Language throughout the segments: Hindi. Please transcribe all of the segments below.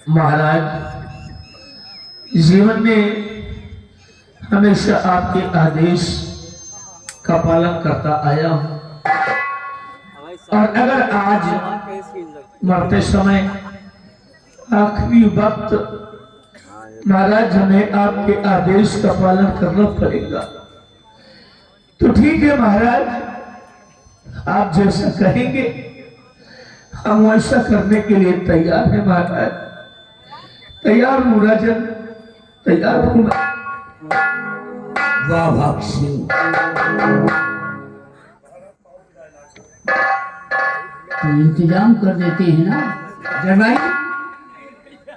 महाराज जीवन में हमेशा आपके आदेश का पालन करता आया हूं और अगर आज मरते समय आखिरी वक्त महाराज हमें आपके आदेश का पालन करना पड़ेगा तो ठीक है महाराज, आप जैसा कहेंगे हम वैसा करने के लिए तैयार हैं महाराज। तैयार हूं राजन, तैयार हूं। वाह भाग सिंह, तो इंतजाम कर देते हैं ना जरभाई,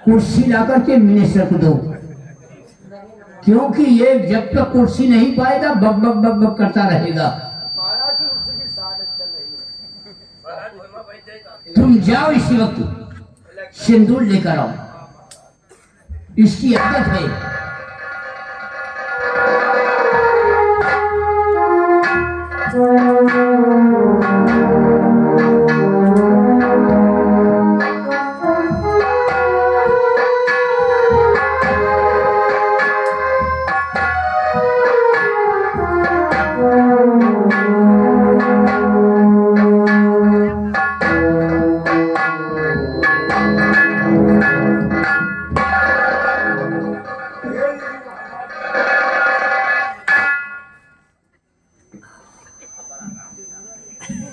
कुर्सी लाकर के मिनिस्टर को दो, क्योंकि ये जब तक कुर्सी नहीं पाएगा बक बक बक बक करता रहेगा। तुम जाओ इसी वक्त सिंदूर लेकर आओ, इसकी आदत है।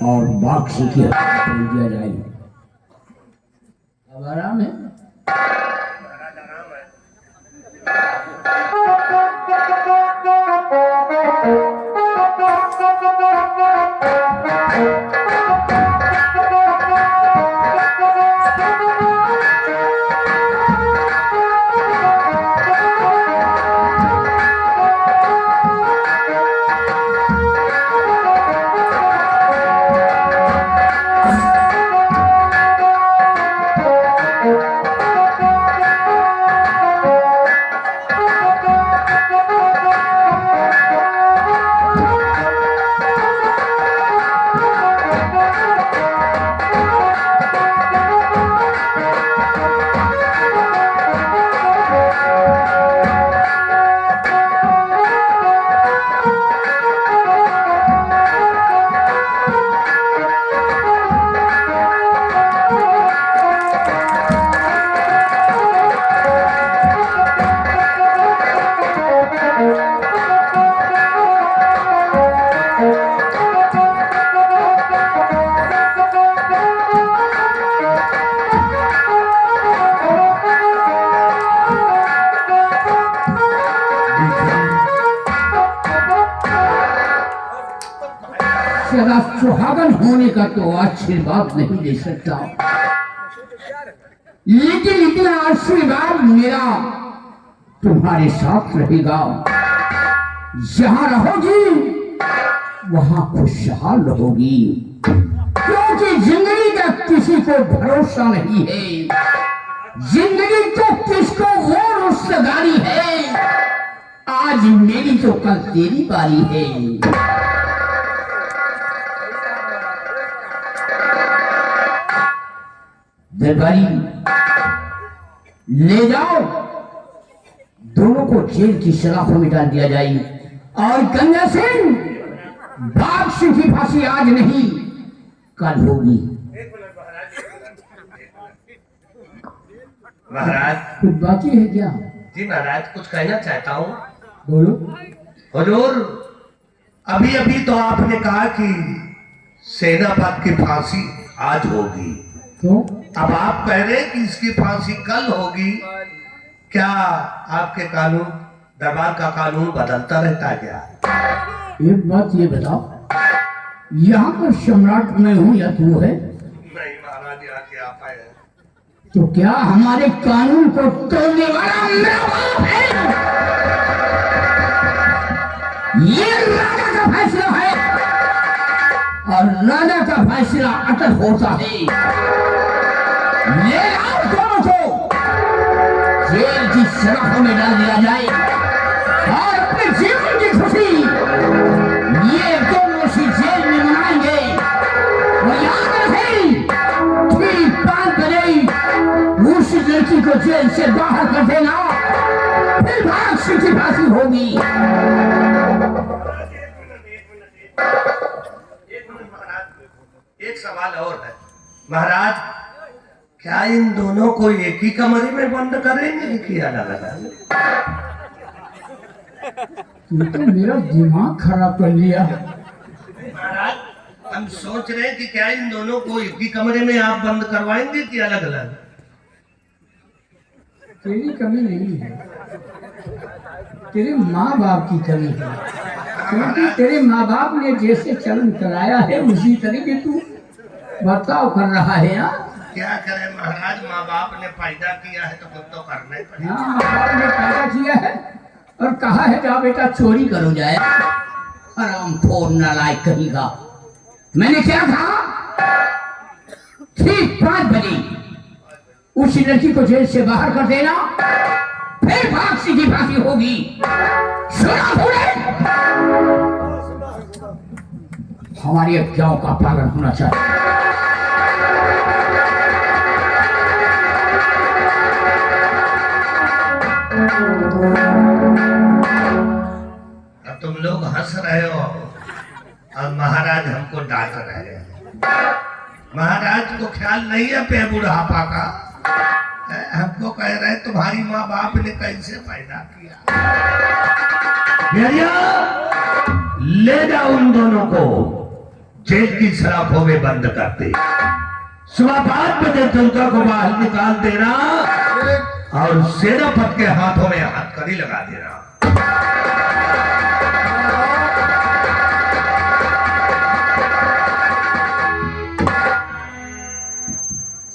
और बाक्स की दिया जाएगी। अब आराम है। सुहागन होने का तो आशीर्वाद नहीं दे सकता, लेकिन आशीर्वाद मेरा तुम्हारे साथ रहेगा। जहां रहोगी वहां खुशहाल रहोगी, क्योंकि जिंदगी का किसी को भरोसा नहीं है। जिंदगी तो किसको वो रुश्तेदारी है, आज मेरी तो कल तेरी बारी है। दरबारी ले जाओ, दोनों को जेल की सलाखों में डाल दिया जाए। और गंगा सिंह, बाघ सिंह की फांसी आज नहीं कल होगी। महाराज कुछ बाकी है क्या? जी महाराज, कुछ कहना चाहता हूँ। बोलो। हुजूर, अभी अभी तो आपने कहा कि सेनापति की फांसी आज होगी, तो अब आप कह रहे हैं कि इसकी फांसी कल होगी। क्या आपके कानून, दरबार का कानून बदलता रहता है क्या? एक बात ये बताओ, यहाँ पर सम्राट मैं हूँ या तू है? नहीं महाराज, यहाँ के आप आए हैं। तो क्या हमारे कानून को तोड़ने वाला मेरा बाप है? ये राजा का फैसला है और राजा का फैसला अटल होता है। ले आओ दोनों को, जेल की सलाखों में डाल दिया जाए और अपने जीवन की खुशी ये दोनों उसी जेल में मनाएंगे। वो याद रहे, ठीक से बाहर कर देना, फिर फांसी की फांसी होगी। एक सवाल और है महाराज, क्या इन दोनों को एक ही कमरे में बंद करेंगे कि अलग अलग? तू तो मेरा दिमाग खराब कर लिया। महाराज हम सोच रहे हैं कि क्या इन दोनों को एक ही कमरे में आप बंद करवाएंगे कि अलग अलग? तेरी कमी नहीं है, तेरे माँ बाप की कमी है, क्योंकि तेरे माँ बाप ने जैसे चलन कराया है उसी तरीके तू बर्ताव कर रहा है। क्या करें महाराज, माँ बाप ने पैदा किया है तो कुछ तो करना ही पड़ेगा। हाँ, माँ बाप ने पैदा किया है और कहा है जाओ बेटा चोरी करो जाए। हरामखोर नालायक कहेगा। मैंने क्या कहा? ठीक 5 बजे उस लड़की को जेल से बाहर कर देना, फिर फांसी की फांसी होगी। सुना तूने? हमारी आज्ञाओं का पालन होना चाहिए। अब तुम लोग हंस रहे हो और महाराज हमको डांट रहे हैं। महाराज को ख्याल नहीं है पे बुढ़ापा का, हमको कह रहे हैं तुम्हारी माँ बाप ने कैसे पैदा किया। भैया ले जाओ उन दोनों को जेल की सराफों में बंद करते, सुबह 5 बजे जनता को बाहर निकाल देना और सेनापति के हाथों में हथकड़ी लगा देना।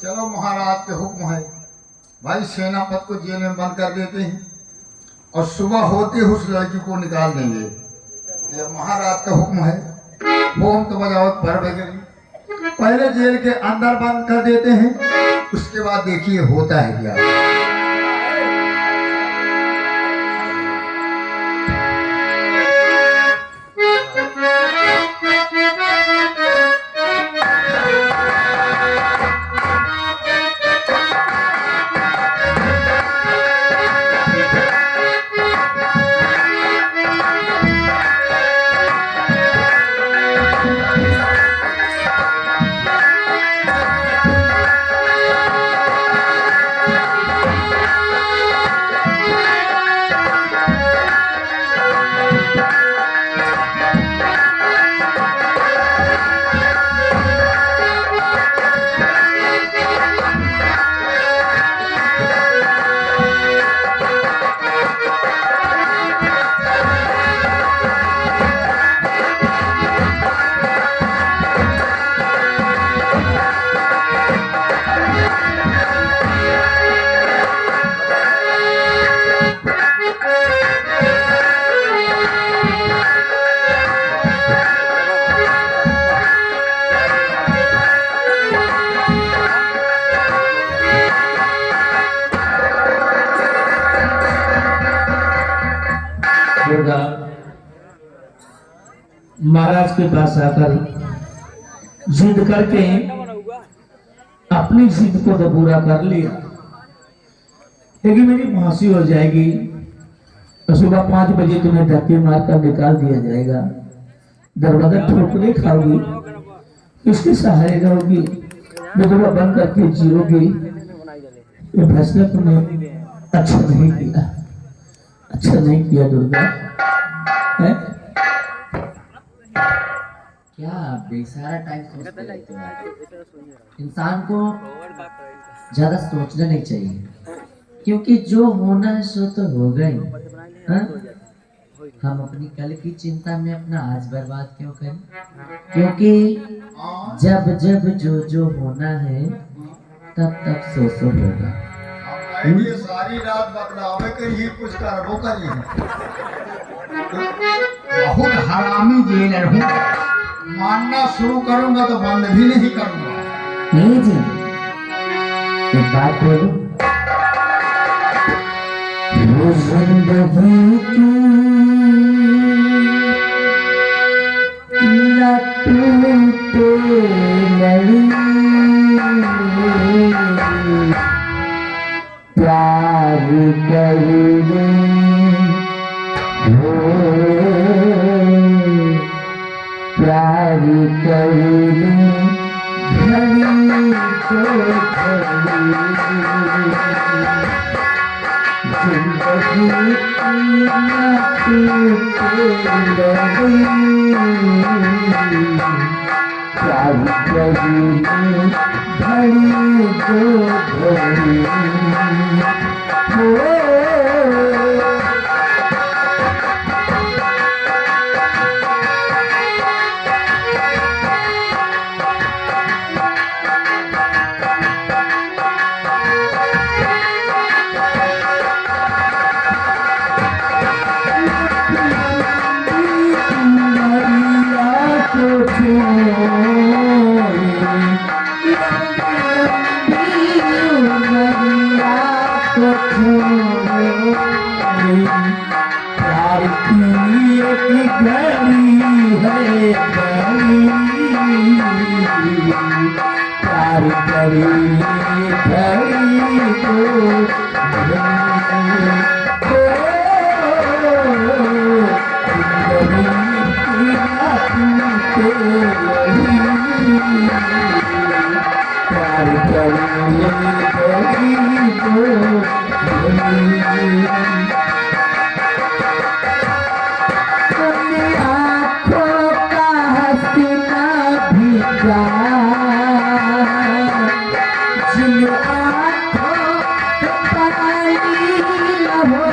चलो महाराज के हुक्म है भाई, सेनापति को जेल में बंद कर देते हैं और सुबह होते ही उस लड़की को निकाल देंगे। यह महाराज का हुक्म है। होम तो बजावत भर बगेरी पहले जेल के अंदर बंद कर देते हैं, उसके बाद देखिए होता है क्या। महाराज के पास आकर जिद करके अपनी जिद को तो पूरा कर लिया, लेकिन मेरी फांसी हो जाएगी तो सुबह 5 बजे तुम्हें धक्के मारकर निकाल दिया जाएगा, दरवाजा ठोकरे खाओगी, किसके सहारे रहोगी, विधवा बन करके जियोगी। ये फैसला तुमने अच्छा नहीं किया, अच्छा नहीं किया दुर्गा। है क्या आप सारा टाइम सोचते रहते हो? इंसान को ज्यादा सोचना नहीं चाहिए, क्योंकि जो होना है सो तो होगा ही। हाँ? हम अपनी कल की चिंता में अपना आज बर्बाद क्यों करें? क्योंकि जब जब जो होना है तब तब सो होगा। ये सारी रात बतलावे के ये कुछ करबो करिए। बहुत हरामी जेलर हूँ, मानना शुरू करूंगा तो बंद भी नहीं करूंगा। नहीं जी, एक बात बोलूं, वो जिंदगी की लटू पे लड़ी प्यार प्यार की एक घड़ी है प्यार करी घड़ी को प्यार करी घड़ी को आँखों का हंसना भीगा जिन आँखों का पानी न हो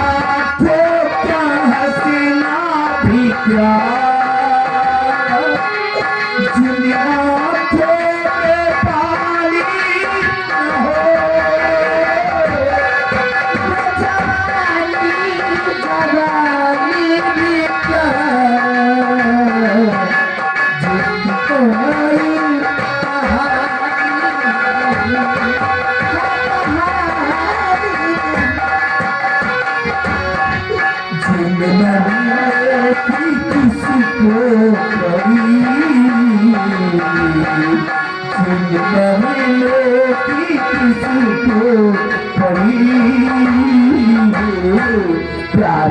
आँखों का हंसना भीगा जिन आँखों में पानी न हो प्यार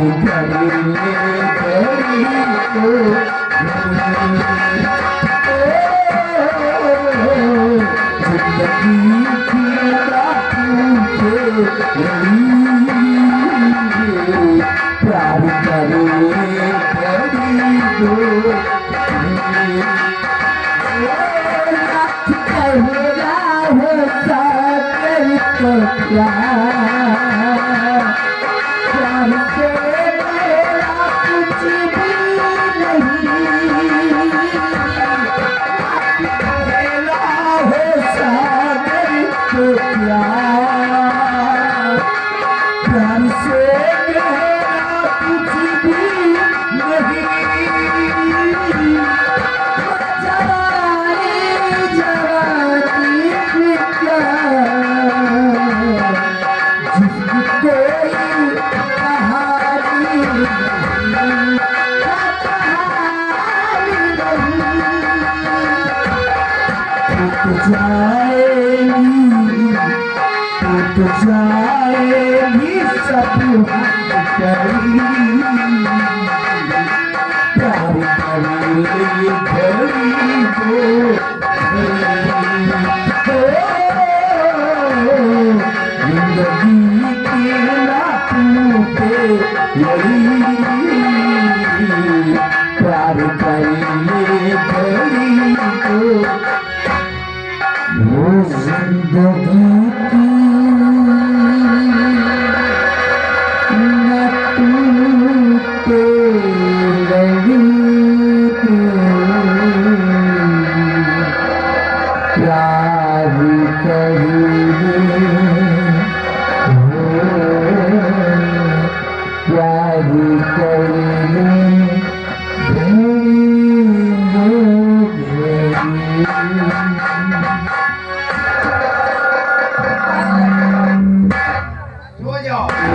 जाएगी सब करी प्यार करी घड़ी को जिंदगी की रातों पे लड़ी प्यार करी घड़ी को वो जिंदगी की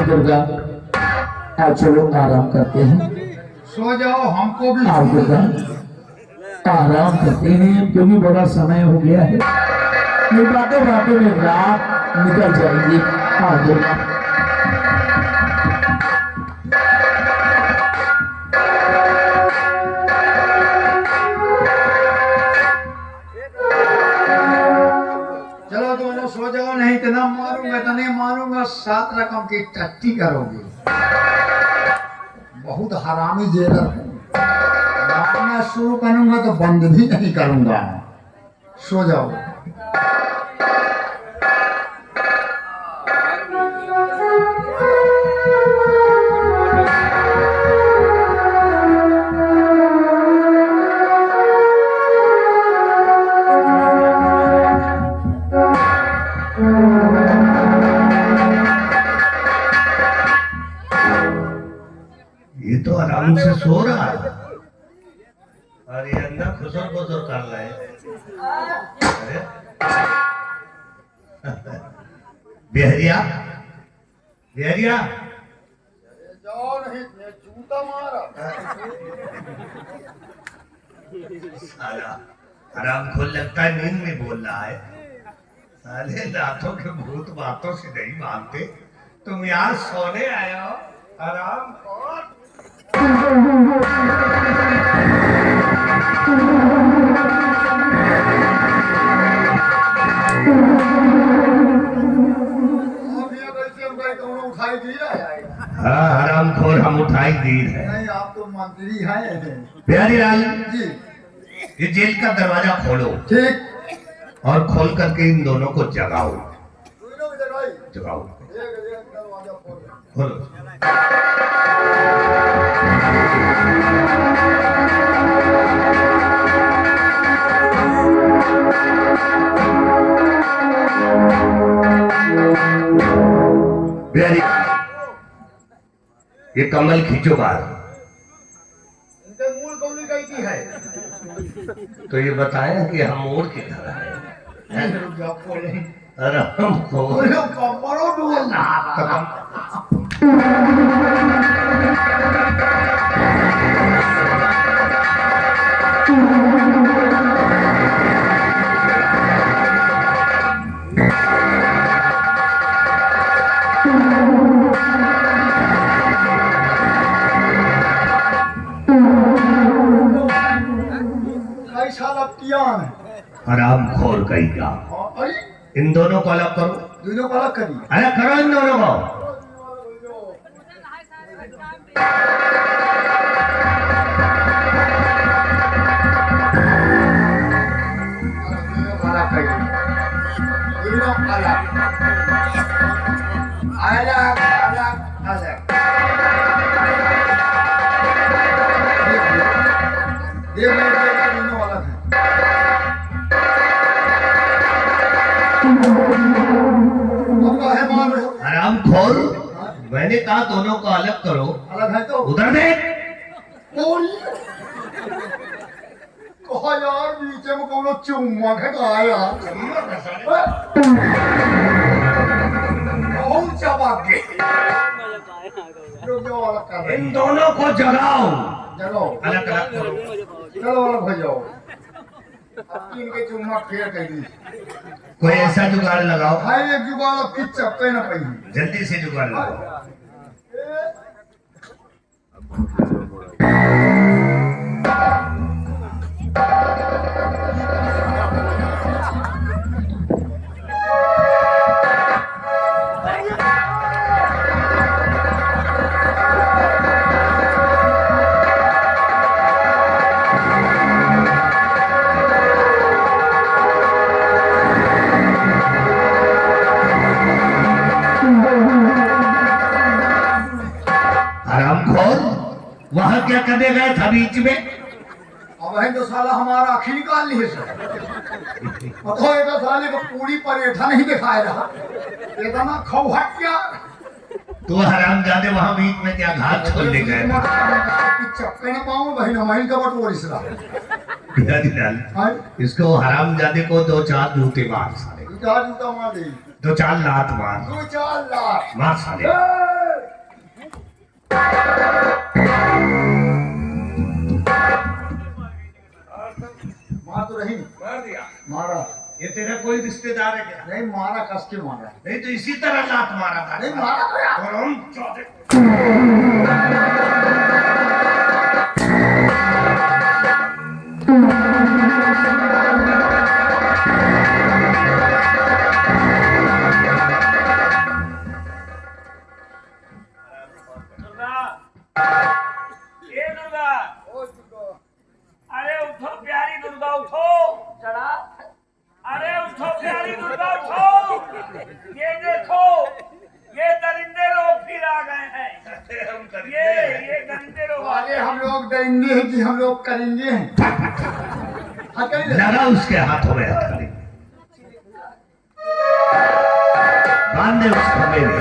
दुर्गा आज चलो आराम करते हैं। सो जाओ, हमको भी आप दुर्गा आराम करते हैं क्योंकि बड़ा समय हो गया है। ये बातों बातों में रात निकल जाएगी। हाँ दुर्गा 7 रकम की टट्टी करोगे। बहुत हरामी जेलर है। मारना शुरू करूंगा तो बंद भी नहीं करूंगा। सो जाओ। ये तो आराम से सो रहा है और ये अंदर खुसर खुसर कर रहा है। अरे बिहरिया बिहरिया जाओ नहीं, मैं जूता मारा। साला आराम खोल लगता है नींद में बोल रहा है। साले रातों के भूत बातों से नहीं मानते। तुम यहाँ सोने आए हो आराम खोल। उठाई दी है। हाँ हराम खोर हम उठाई दी है। नहीं, आप तो मंत्री हैं। बिहारी लाल जी ये जेल का दरवाजा खोलो ठीक। और खोल करके इन दोनों को जगाओ। दोनों की जगह जगाओ एक दरवाजा खोलो। खोलो। बिहारी ये कमल खींचो बाहर। इनके मूल कौन गई की है? तो ये बताया कि हम मोर की तरह है। रुक जाओ, खोलो। अरे हम खोल खोलो, कमरों डूबल ना। कैसा लगतिया है? हराम खोर कहेगा। अरे इन दोनों को अलग करो। दोनों को अलग करिए। अलग करो इन दोनों को। अलग करिए। दोनों अलग अलग अलग अलग। देख लीजिए, दोनों अलग हैं। अब काहे मार रहे हो? हराम खोर मैंने कहा दोनों को अलग करो। अलग है तो उधर देख। बोल। कहा यार बीच में कोनो चुम्मा खा यार। बहुत चबाक के। जो अलग कर रहे इन दोनों को जगाओ। चलो अलग अलग करो। चलो अलग हो जाओ। अब इनके चुम्मा फेर कर दी। कोई ऐसा जुगाड़ लगाओ। भाई एक जुगाड़ अब किच चपके न पई। जल्दी से जुगाड़ लगाओ। वहां क्या करने गए था बीच में? अब है तो साला हमारा आखिर निकाल लिए सर। अथो ये तो साले को पूरी परेठा नहीं दिखाए रहा। इतना खौहट क्या? तो हरामजादे वहां बीच में क्या घात छोड़ने गए? चक्के न पाऊं बहन हमारी का बटोर इसरा। इसको हरामजादे को 2-4 जूते मार साले। 2-4 जूता मार दे। 2-4 लात मार। 2-4 लात मार साले। मार तो रही। मार दिया। मारा। ये तेरा कोई रिश्तेदार है क्या? नहीं मारा, कस के मारा। नहीं तो इसी तरह लात मारा था। नहीं मारा तो यार। और हम उसके हाथों में हथकड़ी, बांधे उस खंभे में।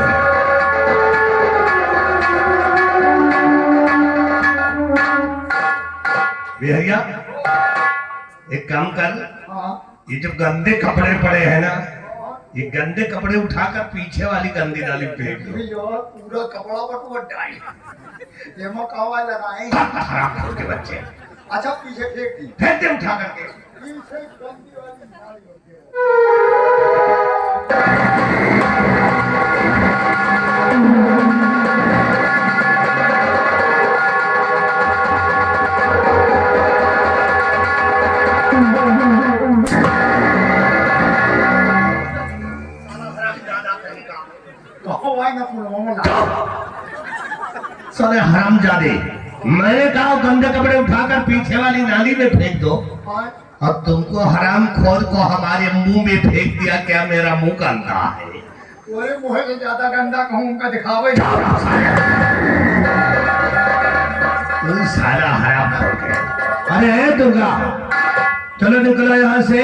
भैया एक काम कर, ये जो गंदे कपड़े पड़े हैं ना, ये गंदे कपड़े उठाकर पीछे वाली गंदी नाली में फेंक दो। पूरा कपड़ा बटुआ डाल ये में कवा लगाए हराम के बच्चे, अच्छा पीछे फेंक दी फेंक दे उठा करके। पीछे गंदी वाली नाली होती है। कहो भाई ना पूरा मामला सारे हरामजादे, मैंने कहा गंदे कपड़े उठाकर पीछे वाली नाली में फेंक दो, और तुमको हराम खोर को हमारे मुंह में फेंक दिया। क्या मेरा मुंह गंदा है? ओए मुहे से ज्यादा गंदा कहूं उनका दिखावे तुम सारा हराम खोर के। अरे दुर्गा, चलो निकलो यहाँ से,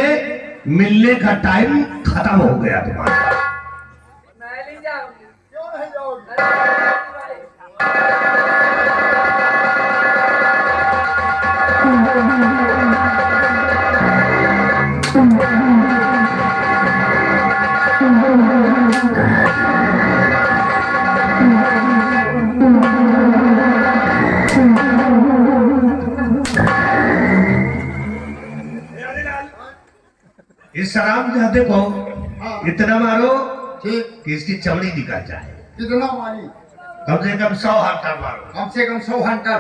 मिलने का टाइम खत्म हो गया तुम्हारा। क्यों नहीं जाओगे? इस शराब जाते को इतना मारो ठीक, कि इसकी चमड़ी निकल जाए। कितना मारी? कम से कम 100 हंटर मारो। कम से कम 100 हंटर।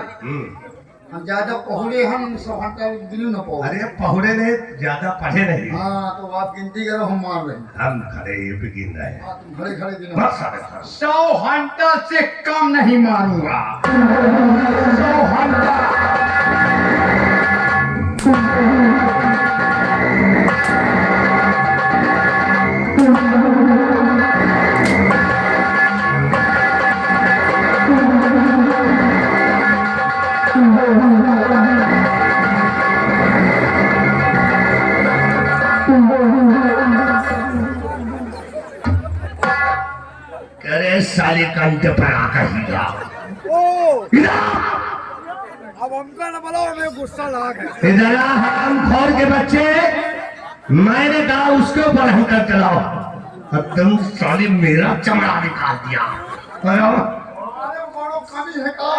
हम ज्यादा पहुड़े, हम 100 हंटर गिनू न पाओ। अरे पहुड़े ने ज्यादा पढ़े नहीं, हाँ तो आप गिनती करो, हम मार रहे हैं। हम खड़े ये भी गिन रहे हैं। हाँ, तुम खड़े खड़े गिनो। बस साढ़े 100 हंटर से कम नहीं मारूंगा। 100 हंटर। करे साले कंठ पर आकर ही जा। अब हमका न बोलो, हमें गुस्सा लगा। इधर आ हराम खोर के बच्चे, मैंने कहा उसके ऊपर हंटर चलाओ, अब तुम साले मेरा चमड़ा निकाल दिया। अरे बड़ो कमी है का?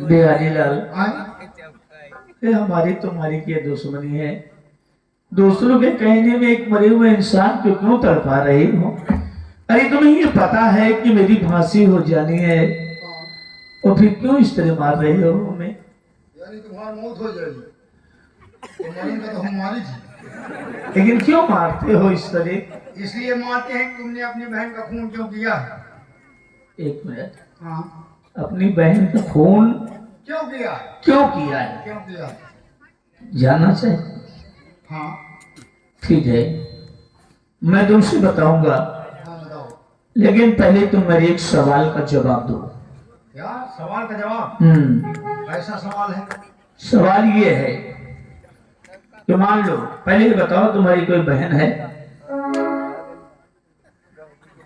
बिहारी लाल, ये हमारी तुम्हारी क्या दुश्मनी है? दूसरों के कहने में एक मरे हुए इंसान को क्यों तड़पा रही हो? अरे तुम्हें ये पता है कि मेरी फांसी हो जानी है, और फिर क्यों इस तरह मार रहे हो हमें? यानी तुम्हारी मौत हो जाएगी, तो मरेंगे तो हम मारी थी। लेकिन क्यों मारते हो इस तरह? इसलिए मारते हैं कि तुमने अपनी बहन का खून क्यों किया? एक मिनट, हाँ, अपनी बहन का खून क्यों किया? क्यों किया है क्यों किया? जानना चाहिए? हाँ, ठीक है, मैं तुमसे बताऊंगा, हाँ बताओ। लेकिन पहले तुम मेरे एक सवाल का जवाब दो। क्या सवाल का जवाब? ऐसा सवाल है? सवाल ये है कि मान लो, पहले ये बताओ तुम्हारी कोई बहन है?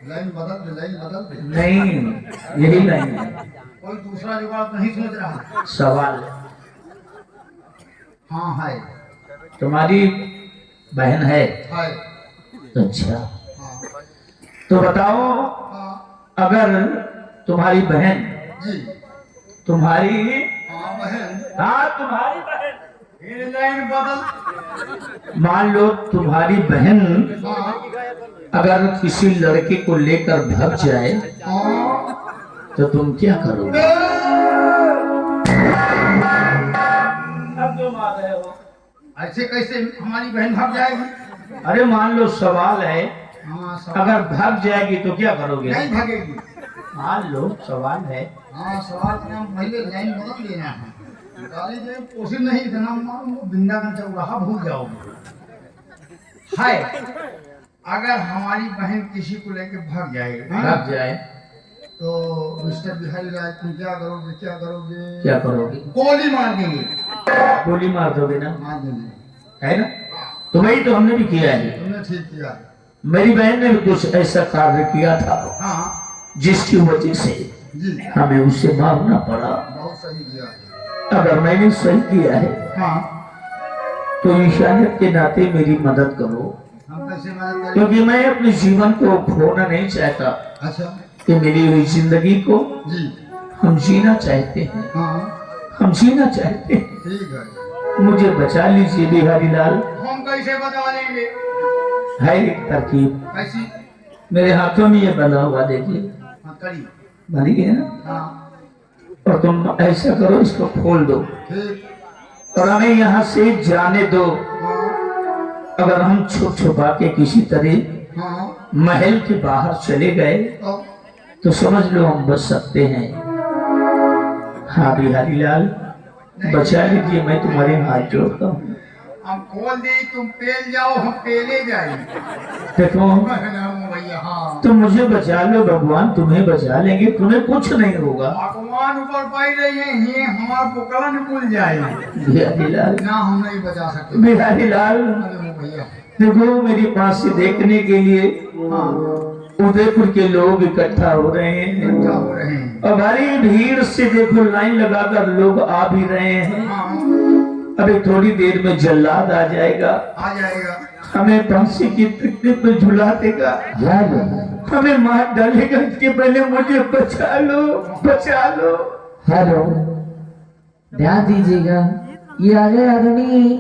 लाइन बदल दे, लाइन बदल दे। नहीं, यही लाइन है। कोई दूसरा जवाब नहीं सोच रहा? सवाल, हाँ है। तुम्हारी बहन है? है। अच्छा, हाँ, तो बताओ, हाँ, अगर तुम्हारी बहन, जी, तुम्हारी, हाँ बहन, हाँ तुम्हारी बहन, फिर लाइन बदल। मान लो तुम्हारी बहन हाँ, अगर किसी लड़के को लेकर भाग जाए हाँ, तो तुम क्या करोगे? अब क्यों मार रहे हो? ऐसे कैसे हमारी बहन भाग जाएगी? अरे मान लो सवाल है हाँ अगर भाग जाएगी तो क्या करोगे? नहीं भागेगी। मान लो सवाल है। हाँ सवाल का नाम पहले लाइन बदल देना है। गाली दे कोशिश नहीं इतना मानो वो वृंदावन चौराहा भूल जाओगे। है अगर हमारी बहन किसी को लेके भाग जाए भाग जाए तो मिस्टर बिहारी लाल तुम क्या करोगे? क्या करोगे? क्या करोगे? गोली मार देंगे। गोली मार दोगे ना, मार देंगे। है ना? तो वही तो हमने भी किया है। तुमने ठीक किया। मेरी बहन ने भी कुछ ऐसा कार्य किया था हाँ जिसकी वजह से जी हमें उससे मारना पड़ा। बहुत सही किया। अगर मैंने सही किया है हाँ तो इंसानियत के नाते मेरी मदद करो, हम कैसे मदद करें? क्योंकि मैं अपने जीवन को खोना नहीं चाहता। अच्छा कि मिली हुई जिंदगी को जी हम जीना चाहते हैं, हाँ हम जीना चाहते हैं। ठीक है। मुझे बचा लीजिए बिहारी लाल। हम कैसे बता लेंगे? है एक तरकीब कैसी? मेरे हाथों में ये बना हुआ देखिए, हाँ करी। बनी है ना? हाँ और तुम ऐसा करो, इसको खोल दो ठीक। और हमें यहाँ से जाने दो। हाँ अगर हम छुप छुपा के किसी तरह हाँ महल के बाहर चले गए तो समझ लो हम बच सकते हैं। हाँ बिहारी लाल, बचा लीजिए, मैं तुम्हारे हाथ जोड़ता हूँ। हम खोल दे, तुम पेल जाओ, हम पेले जाए। देखो भैया हाँ तुम मुझे बचा लो, भगवान तुम्हें बचा लेंगे, तुम्हें कुछ नहीं होगा। भगवान ऊपर पाई रही है, हमारा पोकला निकल जाए। बिहारी लाल, ना हम नहीं बचा सकते। बिहारी लाल अरे भैया देखो, मेरी पास से देखने के लिए हाँ उदयपुर के लोग इकट्ठा हो रहे हैं क्या हो रहे हैं? और भारी भीड़ से देखो लाइन लगाकर लोग आ भी रहे हैं। हाँ अभी थोड़ी देर में जल्लाद आ जाएगा, आ जाएगा। हमें फांसी की तकलीफ में झुला देगा, हमें मार डालेगा। इसके पहले मुझे बचा लो, बचा लो। हेलो, ध्यान दीजिएगा, ये आ गए आदरणीय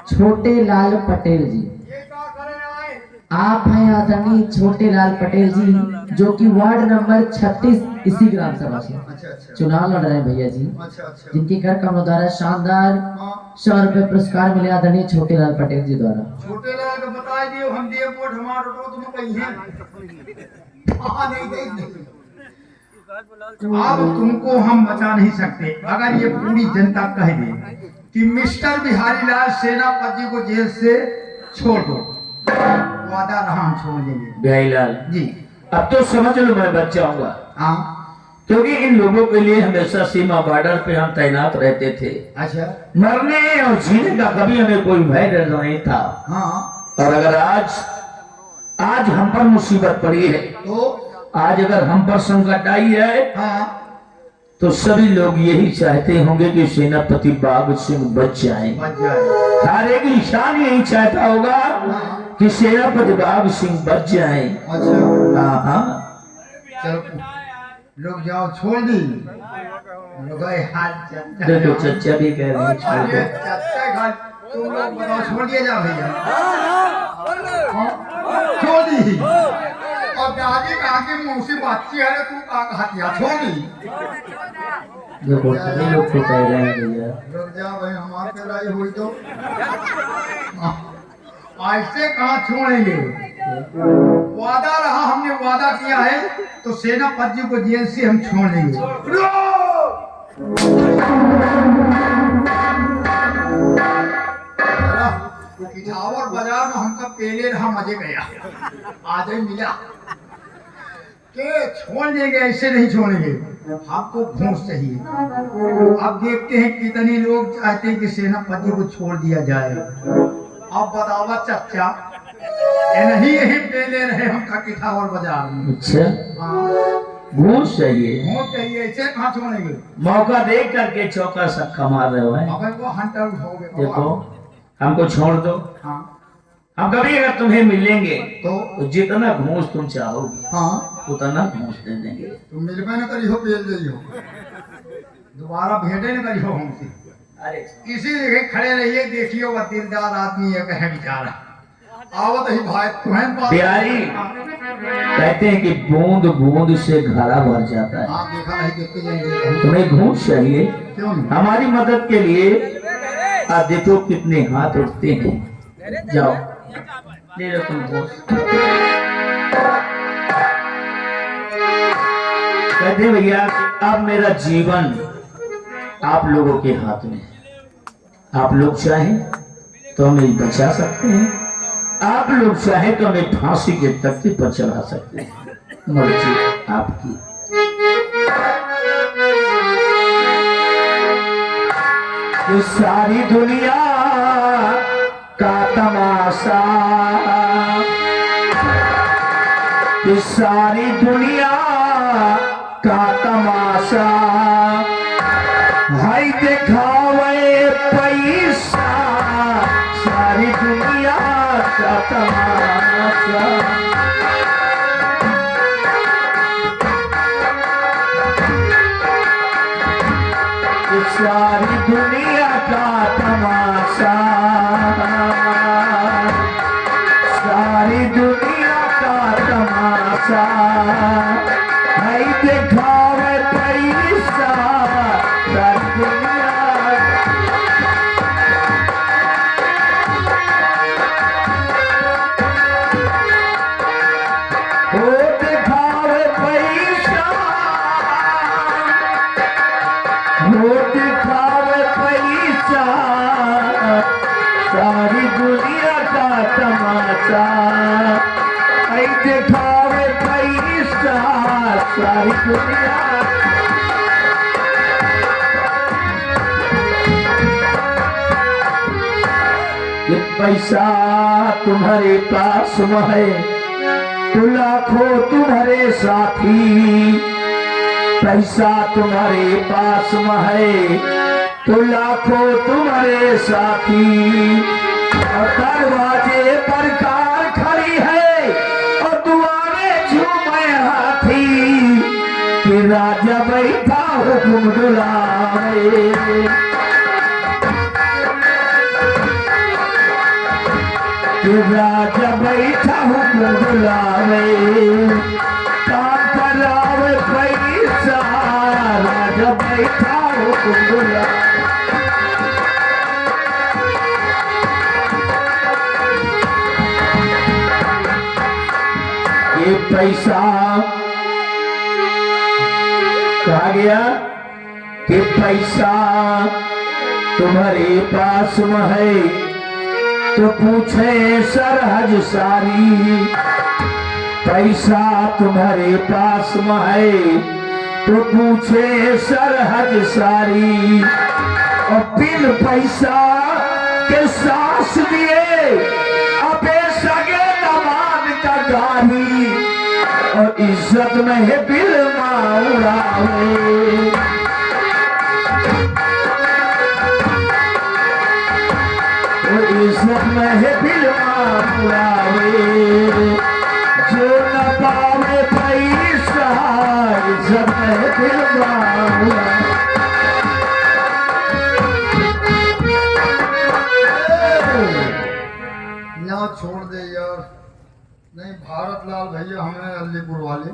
छोटे लाल पटेल जी। ये क्या करे आए? आप हैं आदरणीय छोटे लाल पटेल जी, जो कि वार्ड नंबर 36 इसी ग्राम सभा से अच्छा अच्छा चुनाव लड़ रहे हैं भैया जी, अच्छा अच्छा जिनके घर कमलों द्वारा शानदार हाँ 100 रुपए पुरस्कार मिले आदरणीय छोटे लाल पटेल जी द्वारा। छोटे लाल को बता दियो, हम दे वोट हमारा तो तुम कहीं है। हाँ नहीं नहीं अब तुमको हम बचा नहीं सकते। अगर ये पूरी जनता कह दे कि मिस्टर बिहारी लाल सेनापति को जेल से छोड़ दो, वादा रहा हम छोड़ देंगे। बिहारी लाल जी अब तो समझ लो मैं बच जाऊंगा, हाँ क्योंकि इन लोगों के लिए हमेशा सीमा बॉर्डर पे हम तैनात रहते थे। अच्छा मरने और जीने का कभी हमें कोई भय डर नहीं था। हाँ और अगर आज हम पर मुसीबत पड़ी है, तो आज अगर हम पर संकट आई है, हाँ तो सभी लोग यही चाहते होंगे कि सेनापति बाघ सिंह बच जाए। बच जाए। हर एक इंसान यही चाहता होगा कि सेनापति बाघ सिंह बच जाए। अच्छा हाँ हाँ, चलो लोग जाओ, छोड़ दी लोग गए हाथ देखो चचा भी कह रहे हैं छोड़ अरे दो। चाचा घर तुम लोग बताओ, छोड़ दिया जा भैया। हाँ? छोड़ दी। और दादी कहा कि मौसी बातची है, तू कहा हथिया छोड़ दी। देखो सभी लोग तो कह रहे हैं भैया। रुक जा भाई, हमारे पे लड़ाई हुई तो ऐसे कहाँ छोड़ेंगे? वादा रहा, हमने वादा किया है तो सेनापति को जेल से हम छोड़ देंगे। इटावर बाजार में हमका पहले रहा मजे गया, आज ही मिला के छोड़ देंगे, ऐसे नहीं छोड़ेंगे। आपको घूस चाहिए। अब देखते हैं कितने लोग चाहते हैं कि सेनापति को छोड़ दिया जाए। अब बतावा चच्चा, ये नहीं यही पहले रहे हमका किठावर बाजार में। अच्छा, हाँ, घूस चाहिए, घूस चाहिए, ऐसे कहाँ छोड़ेंगे? मौका देख करके चौका छक्का मार रहे हो हैं। अब वो हंटर हो गए। देखो हमको छोड़ दो, हाँ हम कभी अगर तुम्हें मिलेंगे तो तो जितना घूस तुम चाहोगे हाँ उतना घूस दे देंगे। तुम मिलबे न करी हो, पेल गई हो, दोबारा भेंटे न करी हो हमसे। अरे इसी जगह खड़े रहिए, देखिए वो दिलदार आदमी है, कहे बेचारा आवत ही भाई तुहन बात। बिहारी कहते हैं कि बूंद बूंद से घड़ा भर जाता है। आप देखा नहीं, देखते जाएंगे। तुम्हें घूस चाहिए क्यों नहीं? हमारी मदद के लिए, आप देखो कितने हाथ उठते हैं। जाओ ले लो तुम घूस। कहते भैया कि अब मेरा जीवन आप लोगों के हाथ में है। आप लोग चाहें तो हमें बचा सकते हैं, आप लोग चाहें तो हमें फांसी के तख्ते पर चढ़ा सकते हैं, मर्जी आपकी। ये सारी दुनिया का तमाशा, ये सारी दुनिया का तमाशा, भाई दिखावे पैसा, सारी दुनिया का तमाशा। ये सारी दुनिया का तमाशा, सारी दुनिया का तमाशा, भाई दिखावे पैसा, सारी दुनिया। ओ दिखावे पैसा, ओ दिखावे पैसा, सारी दुनिया का तमाशा, ऐ दिखावे पैसा, सारी दुनिया। ये पैसा तुम्हारे पास में है तो लाखों तुम्हारे साथी, पैसा तुम्हारे पास में है तो लाखों तुम्हारे साथी, और दरवाजे पर कार खड़ी है और दुआरे झूमे हाथी, कि राजा बैठा हुकुम डुलावे, कि राजा बैठा हुकुम डुलावे, काम करावे पैसा, राजा बैठा हुकुम डुलावे। ये पैसा कहा गया कि पैसा तुम्हारे पास में है तो पूछे सरहद सारी, पैसा तुम्हारे पास में है तो पूछे सरहद सारी, और बिन पैसा के सांस दिए अबे सगे नमान का गाही, और इज्जत में है बिल माउरावे, इज्जत में है बिल माउरावे, जो न पावे पैसा, इज्जत में है बिल माउरावे। यहाँ छोड़ दे यार, नहीं भारत लाल भैया हमें अलीपुर वाले,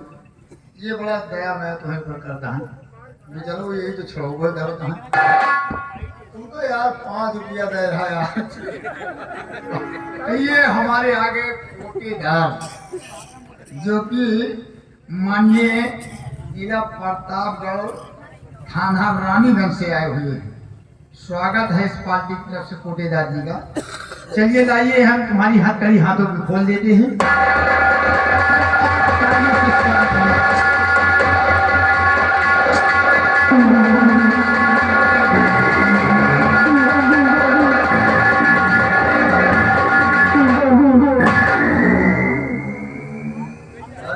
ये बड़ा दया मैं तुम्हें पर करता है, चलो यही तो छोड़ो दर्द है, तुम तो यार 5 रुपया दे रहा यार। ये हमारे आगे कोटीदार जो कि माननीय जिला प्रतापगढ़ थाना रानीगंज से आए हुए हैं, स्वागत है इस पार्टी की तरफ से कोटेदार जी का। चलिए लाइए हम तुम्हारी हथकड़ी हाथों में खोल देते हैं।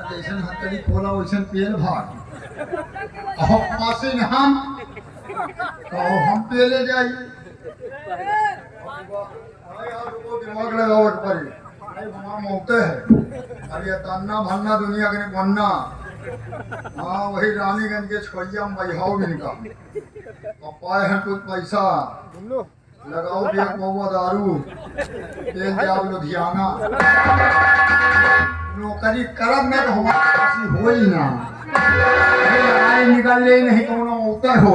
जैसन हथकड़ी खोला वैसन पेल भाग पासे हम पेले जाइए, दिमाग लगाओ पर मौते है, अरे तन्ना भन्ना दुनिया के बनना। हाँ वही रानीगंज के छोइया में बहाओ भी निकाल, और पाए हैं कुछ पैसा लगाओ, एक महुआ दारू तेल जाओ लुधियाना, नौकरी करब में तो हमारी हो ही ना, लड़ाई निकल ले नहीं तो मौते हो।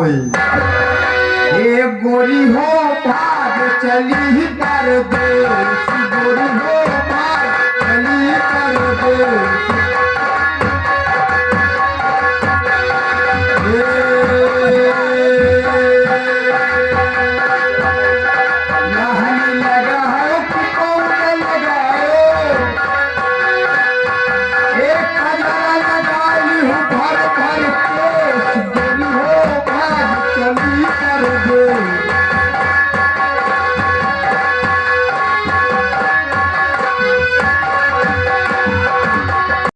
एक गोरी हो भाग चली परदेश, गोरी हो भाग चली परदेश। हो